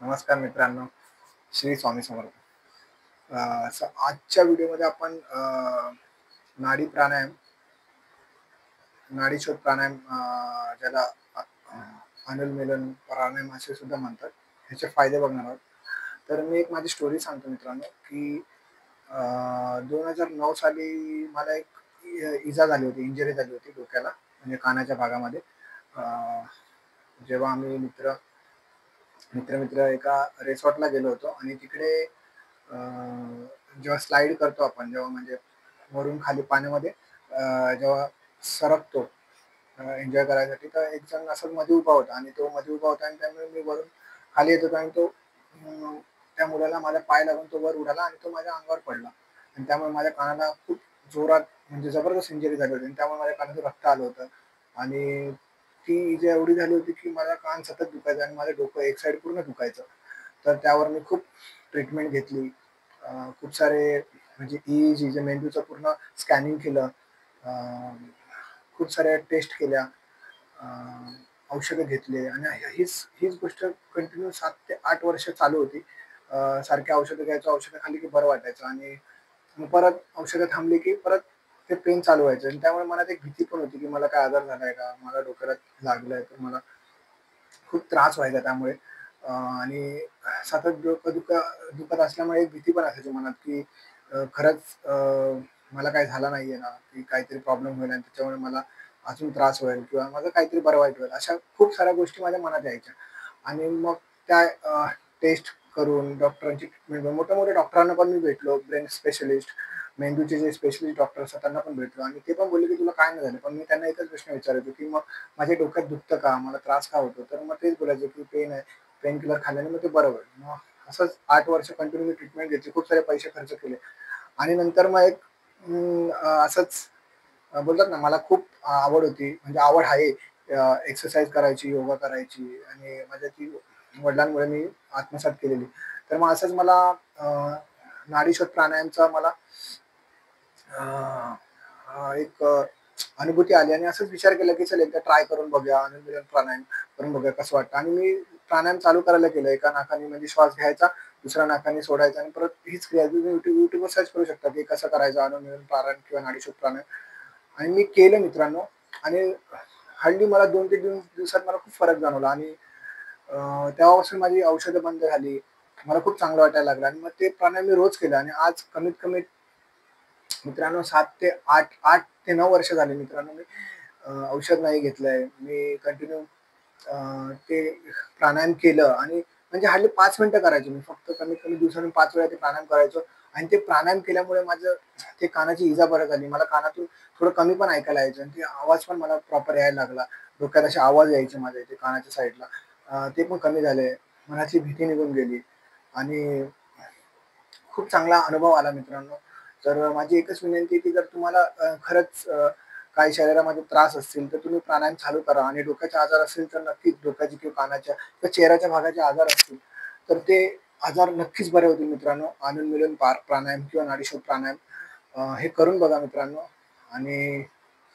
नमस्कार मित्रांनो, श्री स्वामी समर्थ. आजच्या व्हिडिओमध्ये आपण नाडी प्राणायाम, नाडी शोध प्राणायाम, ज्याला अ, अ, अनुलोम प्राणायाम असे सुद्धा म्हणतात, ह्याचे फायदे बघणार आहोत. तर मी एक माझी स्टोरी सांगतो मित्रांनो, की 2009 साली मला एक इजा झाली होती, इंजुरी झाली होती डोक्याला, म्हणजे कानाच्या भागामध्ये. अ, जेव्हा आम्ही मित्र एका रिसॉर्टला गेलो होतो आणि तिकडे अ, जेव्हा स्लाईड करतो आपण, जेव्हा म्हणजे वरून खाली पाण्यामध्ये जेव्हा सरकतो एन्जॉय करायसाठी, तर एक जण असं मध्ये उभा होता आणि तो मध्ये उभा होता आणि त्यामुळे मी वरून खाली येत होतो आणि तो त्या मुलाला माझा पाय लागून तो वर उडाला आणि तो माझ्या अंगावर पडला आणि त्यामुळे माझ्या कानाला खूप जोरात म्हणजे जबरदस्त इंजुरी झाली होती आणि त्यामुळे माझ्या कानातून रक्त आलं होतं आणि ती इजा एवढी झाली होती की माझा कान सतत दुखायचा आणि माझं डोकं एक साईड पूर्ण दुखायचं. तर त्यावर मी खूप ट्रीटमेंट घेतली. खूप सारे म्हणजे EEG जे मेंदूचं पूर्ण स्कॅनिंग केलं. अ, खूप साऱ्या टेस्ट केल्या. अ, औषधं घेतले आणि हीच हीच गोष्ट कंटिन्यू 7 ते 8 वर्ष चालू होती. सारखे औषधं घ्यायचो, औषधं खाल्ली की बरं वाटायचं आणि मग परत औषधं थांबली की परत ते पेन चालू व्हायचं आणि त्यामुळे मनात एक भीती पण होती की मला काय आजार झालाय का? मला डोक्याला लागलंय तर मला खूप त्रास व्हायचा त्यामुळे. आणि सतत डोकं दुखत असल्यामुळे एक भीती पण असायची मनात, की खरंच मला काही झालं नाहीये ना, की काहीतरी प्रॉब्लेम होईल आणि त्याच्यामुळे मला अजून त्रास होईल किंवा माझं काहीतरी बरं वाईट होईल. अशा खूप साऱ्या गोष्टी माझ्या मनात यायच्या आणि मग त्या टेस्ट करून डॉक्टरांची ट्रीटमेंट, मोठ्या-मोठ्या डॉक्टरांना पण मी भेटलो, ब्रेन स्पेशलिस्ट, मेंदूचे जे स्पेशलिस्ट डॉक्टर असतात त्यांना पण भेटलो आणि ते पण बोलले, की "तुला काय नाही झालं." पण मी त्यांना एकच प्रश्न विचारायचो, की "मग माझ्या डोक्यात दुखतं का? मला त्रास का होतो?" तर मग तेच बोलायचे, की "पेन आहे. पेन किलर खाल्ल्याने मग ते बरं होईल." मग असंच 8 वर्ष कंटिन्यू मी ट्रीटमेंट घेतली. खूप सारे पैसे खर्च केले आणि नंतर मग एक असंच बोलतात ना, मला खूप आवड होती, म्हणजे आवड आहे एक्सरसाइज करायची, योगा करायची आणि माझ्या ती वडिलांमुळे मी आत्मसात केलेली. तर मग असंच मला अ, नाडीशोध प्राणायामचा मला अ, अ, एक अनुभूती आली आणि असंच विचार केला, की चल एकदा ट्राय करून बघूया, अनुलोम प्राणायाम करून बघूया कसं वाटतं आणि मी प्राणायाम चालू करायला केलं. एका नाकाने म्हणजे श्वास घ्यायचा, दुसऱ्या नाकाने सोडायचा आणि परत हीच क्रिया तुम्ही YouTubeवर सर्च करू शकता, की कसं करायचं अनुलोम प्राणायाम किंवा नाडीशोध प्राणायाम आणि मी केलं मित्रांनो आणि हल्ली मला 2 ते 3 दिवसात मला खूप फरक जाणवला आणि तेव्हापासून माझी औषधं बंद झाली. मला खूप चांगलं वाटायला लागलं आणि मग ते प्राणायाम मी रोज केलं आणि आज कमीत कमी मित्रांनो 7 ते 8 ते 9 वर्ष झाली मित्रांनो मी औषध नाही घेतलंय. मी कंटिन्यू ते प्राणायाम केलं आणि म्हणजे हार्डली 5 मिनिटं करायचो मी. फक्त कमीत कमी दिवसातून 5 वेळा ते प्राणायाम करायचो आणि ते प्राणायाम केल्यामुळे माझं ते कानाची इजा बरं झाली. मला कानातून थोडं कमी पण ऐकायला यायचं आणि ते आवाज पण मला प्रॉपर यायला लागला. डोक्यात असे आवाज यायचे माझ्या इथे कानाच्या साईडला. ते पण कमी झाले. मनातली भीती निघून गेली आणि खूप चांगला अनुभव आला मित्रांनो. तर माझी एकच विनंती आहे, की जर तुम्हाला खरंच काही शरीरामध्ये त्रास असतील, तर तुम्ही प्राणायाम चालू करा आणि डोक्याचे आजार असतील, तर नक्कीच डोक्याची किंवा कानाच्या किंवा चेहऱ्याच्या भागाचे आजार असतील, तर ते आजार नक्कीच बरे होतील मित्रांनो. अनुलोम प्राणायाम किंवा नाडीशोध प्राणायाम हे करून बघा मित्रांनो आणि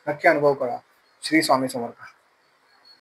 नक्की अनुभव करा. श्री स्वामी समर्थ.